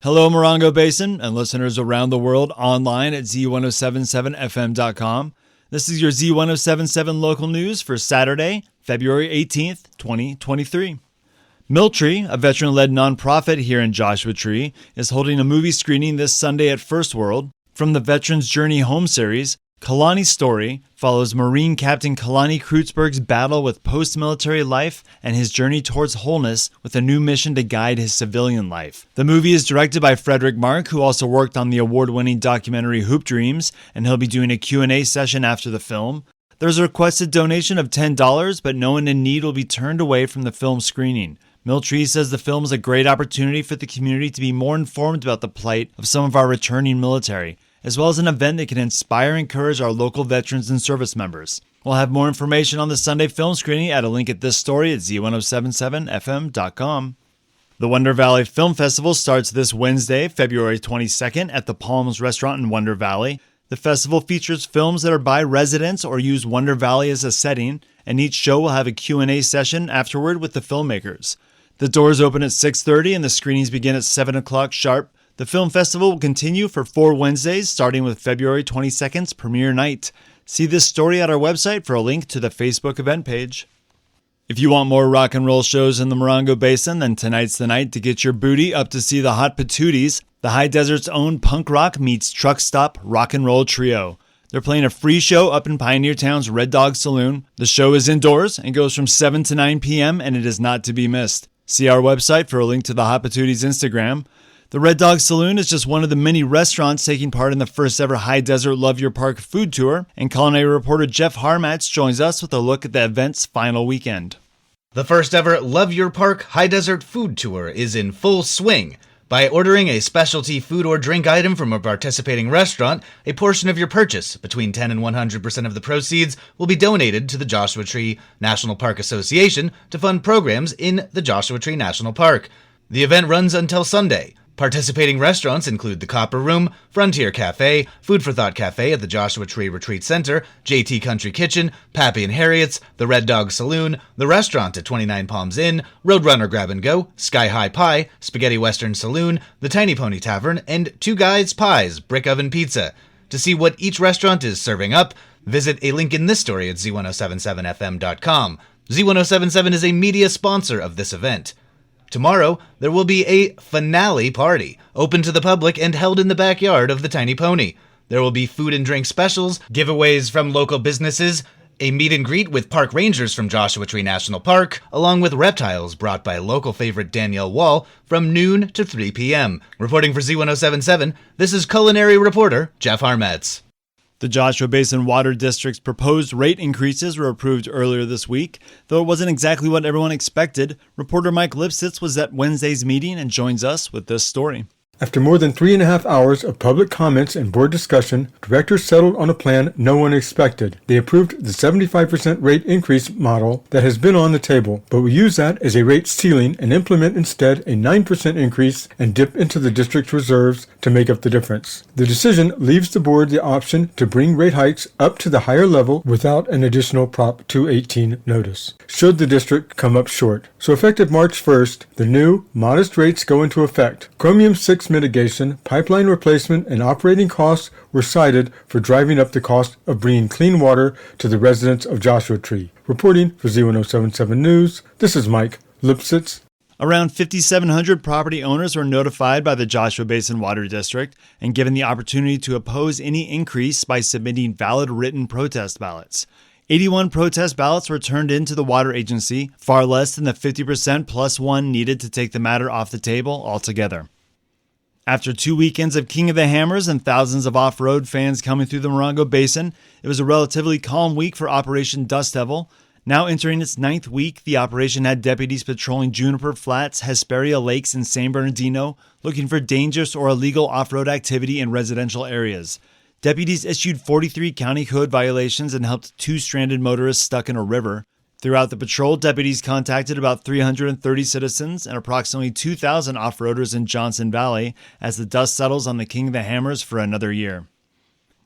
Hello, Morongo Basin and listeners around the world online at Z107.7fm.com. This is your Z107.7 local news for Saturday, February 18th, 2023. Miltree, a veteran-led nonprofit here in Joshua Tree, is holding a movie screening this Sunday at First World. From the Veterans Journey Home series, Kalani's story follows Marine Captain Kalani Kreutzberg's battle with post-military life and his journey towards wholeness with a new mission to guide his civilian life. The movie is directed by Frederick Mark, who also worked on the award-winning documentary Hoop Dreams, and he'll be doing a Q&A session after the film. There's a requested donation of $10, but no one in need will be turned away from the film screening. Miltree says the film is a great opportunity for the community to be more informed about the plight of some of our returning military, as well as an event that can inspire and encourage our local veterans and service members. We'll have more information on the Sunday film screening at a link at this story at Z107.7fm.com. The Wonder Valley Film Festival starts this Wednesday, February 22nd at the Palms Restaurant in Wonder Valley. The festival features films that are by residents or use Wonder Valley as a setting, and each show will have a Q&A session afterward with the filmmakers. The doors open at 6:30 and the screenings begin at 7 o'clock sharp. The film festival will continue for 4 Wednesdays, starting with February 22nd's premiere night. See this story at our website for a link to the Facebook event page. If you want more rock and roll shows in the Morongo Basin, then tonight's the night to get your booty up to see the Hot Patooties, the High Desert's own punk rock meets truck stop rock and roll trio. They're playing a free show up in Pioneer Town's Red Dog Saloon. The show is indoors and goes from 7 to 9 p.m. and it is not to be missed. See our website for a link to the Hot Patooties Instagram. The Red Dog Saloon is just one of the many restaurants taking part in the first ever High Desert Love Your Park food tour, and culinary reporter Jeff Harmatz joins us with a look at the event's final weekend. The first ever Love Your Park High Desert food tour is in full swing. By ordering a specialty food or drink item from a participating restaurant, a portion of your purchase, between 10 and 100% of the proceeds, will be donated to the Joshua Tree National Park Association to fund programs in the Joshua Tree National Park. The event runs until Sunday. Participating restaurants include the Copper Room, Frontier Cafe, Food for Thought Cafe at the Joshua Tree Retreat Center, JT Country Kitchen, Pappy and Harriet's, the Red Dog Saloon, the restaurant at 29 Palms Inn, Roadrunner Grab and Go, Sky High Pie, Spaghetti Western Saloon, the Tiny Pony Tavern, and Two Guys Pies Brick Oven Pizza. To see what each restaurant is serving up, visit a link in this story at Z107.7fm.com. Z107.7 is a media sponsor of this event. Tomorrow, there will be a finale party, open to the public and held in the backyard of the Tiny Pony. There will be food and drink specials, giveaways from local businesses, a meet and greet with park rangers from Joshua Tree National Park, along with reptiles brought by local favorite Danielle Wall from noon to 3 p.m. Reporting for Z107.7, this is culinary reporter Jeff Harmatz. The Joshua Basin Water District's proposed rate increases were approved earlier this week, though it wasn't exactly what everyone expected. Reporter Mike Lipsitz was at Wednesday's meeting and joins us with this story. After more than 3.5 hours of public comments and board discussion, directors settled on a plan no one expected. They approved the 75% rate increase model that has been on the table, but will use that as a rate ceiling and implement instead a 9% increase and dip into the district's reserves to make up the difference. The decision leaves the board the option to bring rate hikes up to the higher level without an additional Prop 218 notice, should the district come up short. So effective March 1st, the new, modest rates go into effect. Chromium-6 mitigation, pipeline replacement, and operating costs were cited for driving up the cost of bringing clean water to the residents of Joshua Tree. Reporting for Z107.7 News, this is Mike Lipsitz. Around 5,700 property owners were notified by the Joshua Basin Water District and given the opportunity to oppose any increase by submitting valid written protest ballots. 81 protest ballots were turned in to the water agency, far less than the 50% plus one needed to take the matter off the table altogether. After 2 weekends of King of the Hammers and thousands of off-road fans coming through the Morongo Basin, it was a relatively calm week for Operation Dust Devil. Now entering its 9th week, the operation had deputies patrolling Juniper Flats, Hesperia Lakes, and San Bernardino, looking for dangerous or illegal off-road activity in residential areas. Deputies issued 43 county code violations and helped 2 stranded motorists stuck in a river. Throughout the patrol, deputies contacted about 330 citizens and approximately 2,000 off-roaders in Johnson Valley as the dust settles on the King of the Hammers for another year.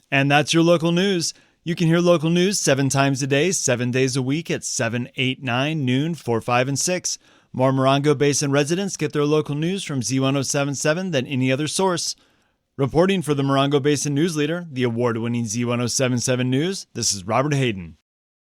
And that's your local news. You can hear local news 7 times a day, 7 days a week at 7, 8, 9, noon, 4, 5, and 6. More Morongo Basin residents get their local news from Z107.7 than any other source. Reporting for the Morongo Basin News Leader, the award-winning Z107.7 News, this is Robert Hayden.